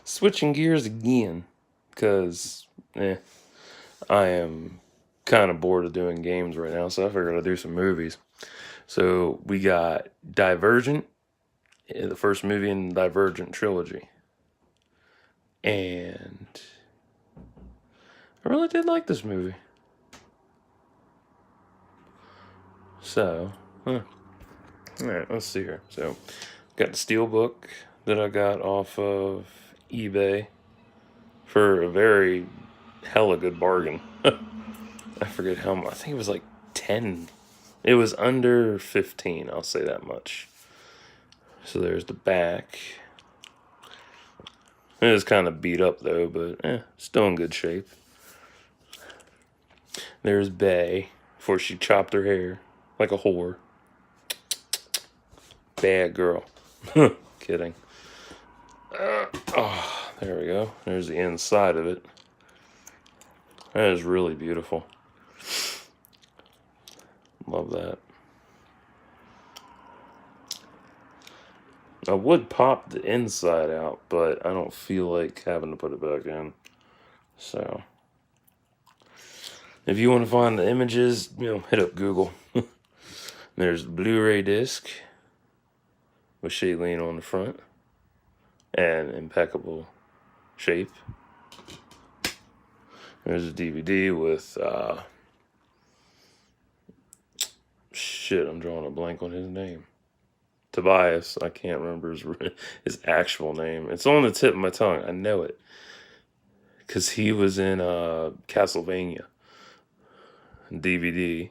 switching gears again, because I am kind of bored of doing games right now, so I figured I'd do some movies. So we got Divergent, the first movie in the Divergent Trilogy. And I really did like this movie. So, alright, let's see here. So, got the Steelbook that I got off of eBay for a very hella good bargain. I forget how much. I think it was like 10. It was under 15, I'll say that much. So there's the back. It is kind of beat up though, but still in good shape. There's Bay before she chopped her hair like a whore. Bad girl. Kidding. Oh, there we go. There's the inside of it. That is really beautiful. Love that. I would pop the inside out, but I don't feel like having to put it back in. So, if you want to find the images, hit up Google. There's the Blu-ray disc with Shailene on the front and impeccable shape. There's a DVD with shit, I'm drawing a blank on his name. Tobias, I can't remember his actual name. It's on the tip of my tongue. I know it. Because he was in Castlevania DVD.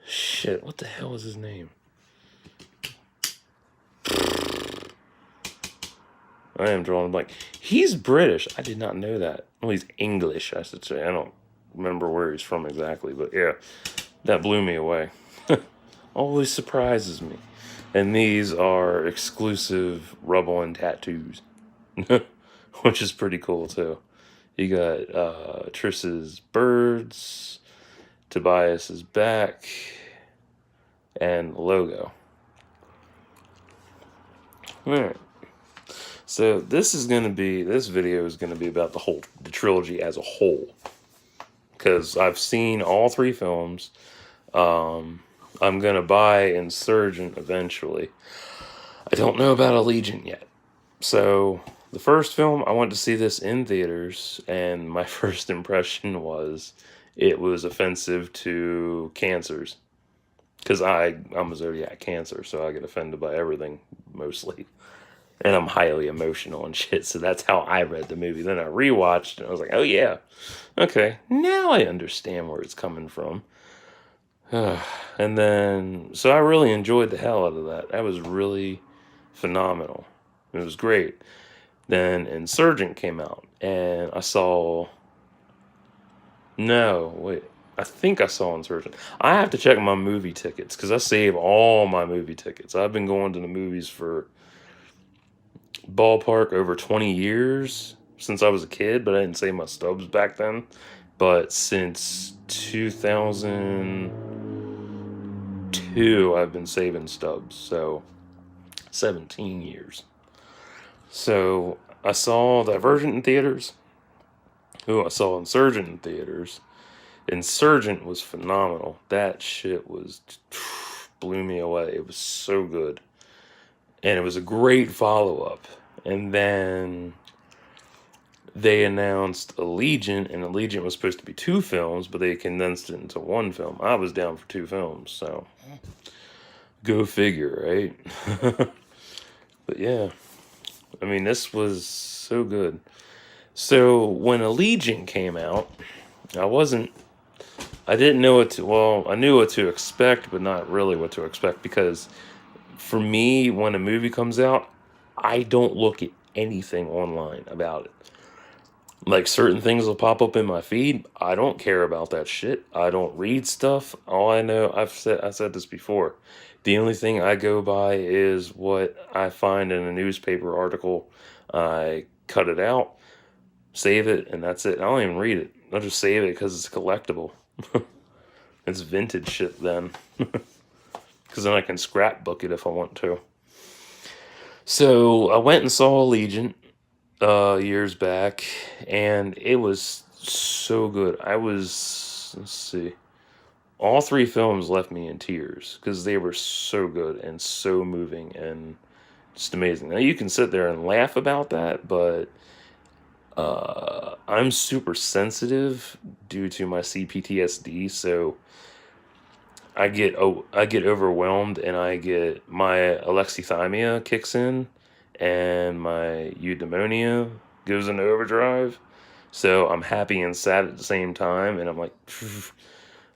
Shit, what the hell was his name? I am drawing a blank. He's British. I did not know that. Well, he's English, I should say. I don't remember where he's from exactly, but yeah, that blew me away. Always surprises me. And these are exclusive rubble and tattoos, which is pretty cool too. You got Triss's birds, Tobias's back, and the logo. All right. So this video is gonna be about the trilogy as a whole, because I've seen all three films. I'm gonna buy Insurgent eventually. I don't know about Allegiant yet. So the first film, I went to see this in theaters, and my first impression was it was offensive to cancers, because I'm a zodiac Cancer, so I get offended by everything mostly. And I'm highly emotional and shit, so that's how I read the movie. Then I rewatched, and I was like, oh yeah, okay, now I understand where it's coming from. And then, so I really enjoyed the hell out of that. That was really phenomenal. It was great. Then Insurgent came out, and I saw... No, wait. I think I saw Insurgent. I have to check my movie tickets, because I save all my movie tickets. I've been going to the movies for ballpark over 20 years since I was a kid, but I didn't save my stubs back then. But since 2002, I've been saving stubs, so 17 years. So I saw Divergent in theaters. I saw Insurgent in theaters. Insurgent was phenomenal. That shit blew me away. It was so good. And it was a great follow-up. And then they announced Allegiant, and Allegiant was supposed to be 2 films, but they condensed it into 1 film. I was down for 2 films, so go figure, right? But yeah, I mean, this was so good. So when Allegiant came out, I didn't know I knew what to expect, but not really what to expect, because for me, when a movie comes out, I don't look at anything online about it. Like, certain things will pop up in my feed. I don't care about that shit. I don't read stuff. All I know, I said this before. The only thing I go by is what I find in a newspaper article. I cut it out, save it, and that's it. I don't even read it. I'll just save it because it's collectible. It's vintage shit then. Because then I can scrapbook it if I want to. So I went and saw Allegiant, years back, and it was so good. Let's see, all three films left me in tears because they were so good and so moving and just amazing. Now you can sit there and laugh about that, but I'm super sensitive due to my CPTSD, so I get overwhelmed and I get my alexithymia kicks in and my eudaimonia goes into overdrive. So I'm happy and sad at the same time, and I'm like,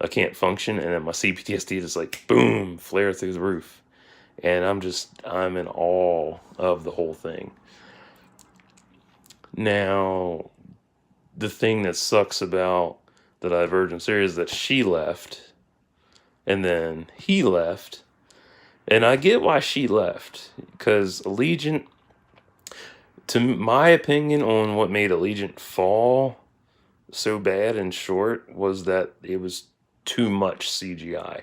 I can't function, and then my CPTSD just like boom, flare through the roof, and I'm in awe of the whole thing. Now, the thing that sucks about the Divergent series is that she left, and then he left, and I get why she left, because Allegiant, to my opinion on what made Allegiant fall so bad and short, was that it was too much CGI.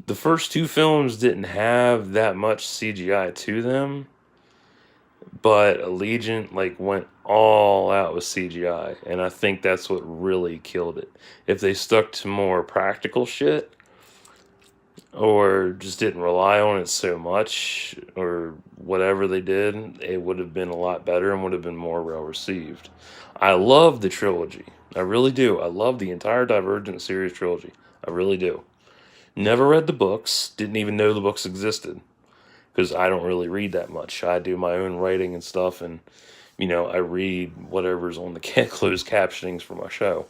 The first two films didn't have that much CGI to them, but Allegiant like went all out with CGI, and I think that's what really killed it. If they stuck to more practical shit, or just didn't rely on it so much, or whatever they did, it would have been a lot better and would have been more well received. I love the trilogy. I really do. I love the entire Divergent series trilogy. I really do. Never read the books. Didn't even know the books existed. Because I don't really read that much. I do my own writing and stuff, and, I read whatever's on the closed captionings for my show.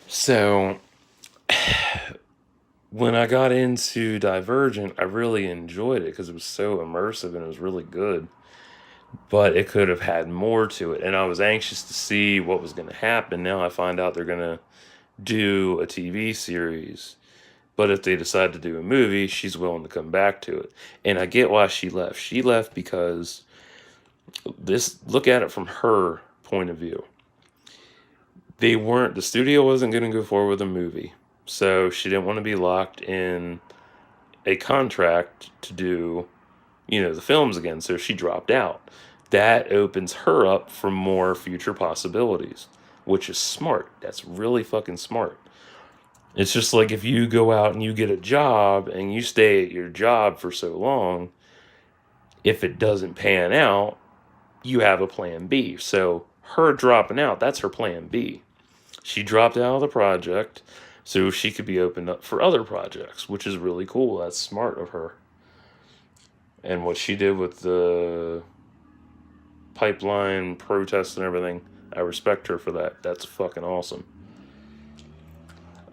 So, when I got into Divergent, I really enjoyed it because it was so immersive and it was really good. But it could have had more to it, and I was anxious to see what was going to happen. Now I find out they're going to do a TV series. But if they decide to do a movie, she's willing to come back to it. And I get why she left. She left because look at it from her point of view. The studio wasn't going to go forward with a movie. So she didn't want to be locked in a contract to do, the films again. So she dropped out. That opens her up for more future possibilities, which is smart. That's really fucking smart. It's just like if you go out and you get a job and you stay at your job for so long, if it doesn't pan out, you have a plan B. So her dropping out, that's her plan B. She dropped out of the project so she could be opened up for other projects, which is really cool. That's smart of her. And what she did with the pipeline protests and everything, I respect her for that. That's fucking awesome.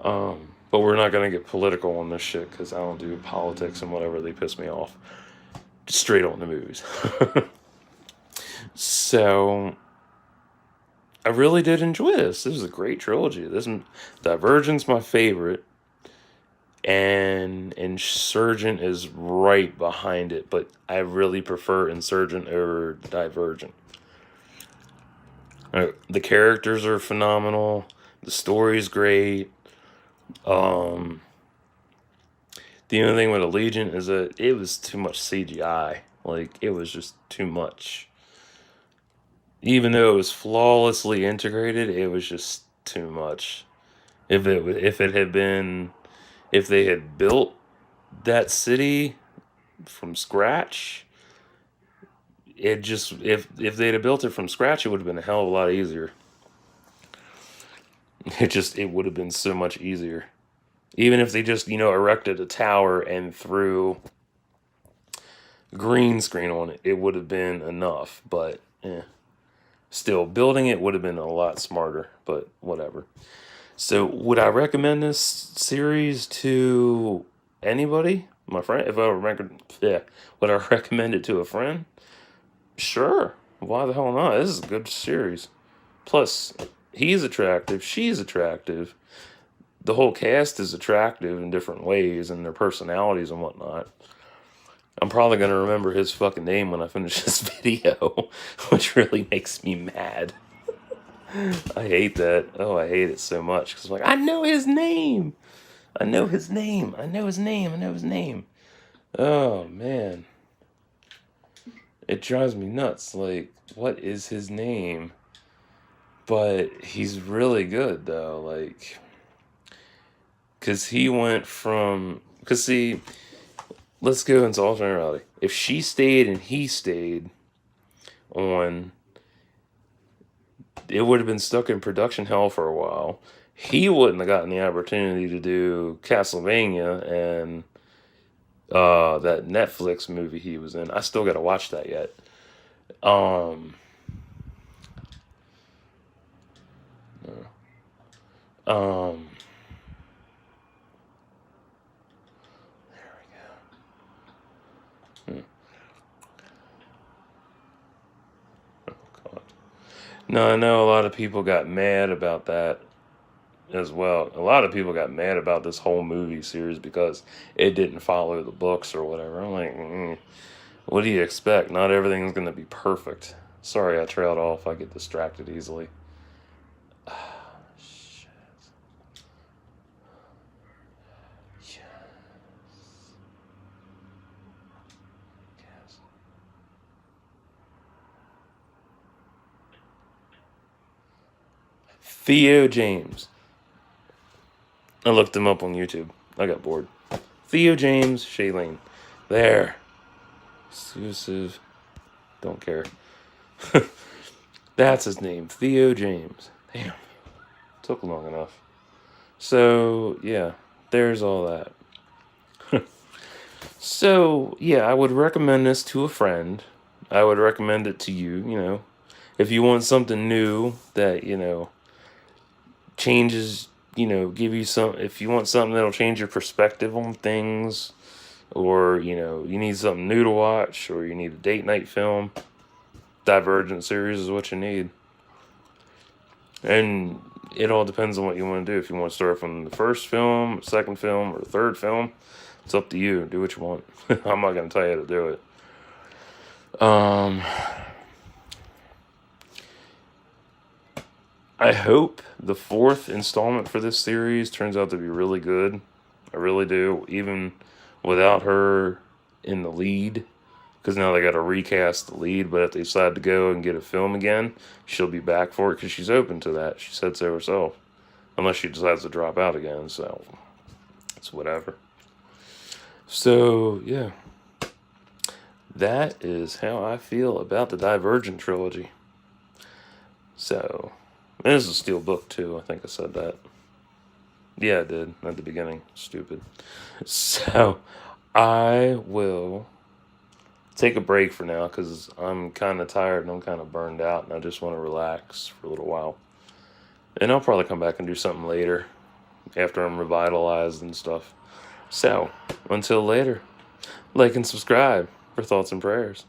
But we're not going to get political on this shit because I don't do politics and whatever. They piss me off. Just straight on the movies. So, I really did enjoy this. This is a great trilogy. Divergent's my favorite. And Insurgent is right behind it. But I really prefer Insurgent over Divergent. The characters are phenomenal. The story's great. The only thing with Allegiant is that it was too much CGI. Like, it was just too much. Even though it was flawlessly integrated, it was just too much. If they had built that city from scratch, if they'd have built it from scratch, it would have been a hell of a lot easier. It would have been so much easier. Even if they just, erected a tower and threw green screen on it, it would have been enough. But, still, building it would have been a lot smarter, but whatever. So, would I recommend this series to anybody? My friend? Would I recommend it to a friend? Sure. Why the hell not? This is a good series. Plus, he's attractive, she's attractive. The whole cast is attractive in different ways and their personalities and whatnot. I'm probably going to remember his fucking name when I finish this video, which really makes me mad. I hate that. Oh, I hate it so much. Because I'm like, I know his name. I know his name. Oh, man. It drives me nuts. Like, what is his name? But he's really good, though. Like, because he went from. Because, see, let's go into alternate reality. If she stayed and he stayed on, it would have been stuck in production hell for a while. He wouldn't have gotten the opportunity to do Castlevania and that Netflix movie he was in. I still got to watch that yet. Um, um, there we go. Oh, God. No, I know a lot of people got mad about that as well. A lot of people got mad about this whole movie series because it didn't follow the books or whatever. I'm like, what do you expect? Not everything's going to be perfect. Sorry, I trailed off. I get distracted easily. Shit. Yes. Yes. Theo James. I looked him up on YouTube. I got bored. Theo James, Shailene. There. Exclusive. Don't care. That's his name. Theo James. Damn. Took long enough. So, yeah. There's all that. So, yeah, I would recommend this to a friend. I would recommend it to you, if you want something new that, changes, give you some, if you want something that'll change your perspective on things, or, you need something new to watch, or you need a date night film, Divergent series is what you need. And it all depends on what you want to do. If you want to start from the first film, second film, or third film, it's up to you. Do what you want. I'm not going to tell you how to do it. I hope the fourth installment for this series turns out to be really good. I really do. Even without her in the lead. Because now they got to recast the lead. But if they decide to go and get a film again, she'll be back for it because she's open to that. She said so herself. Unless she decides to drop out again. So, it's whatever. So, yeah. That is how I feel about the Divergent Trilogy. So, this is a steel book too. I think I said that. Yeah, I did at the beginning. Stupid. So, I will take a break for now because I'm kind of tired and I'm kind of burned out and I just want to relax for a little while. And I'll probably come back and do something later after I'm revitalized and stuff. So, until later, like and subscribe for thoughts and prayers.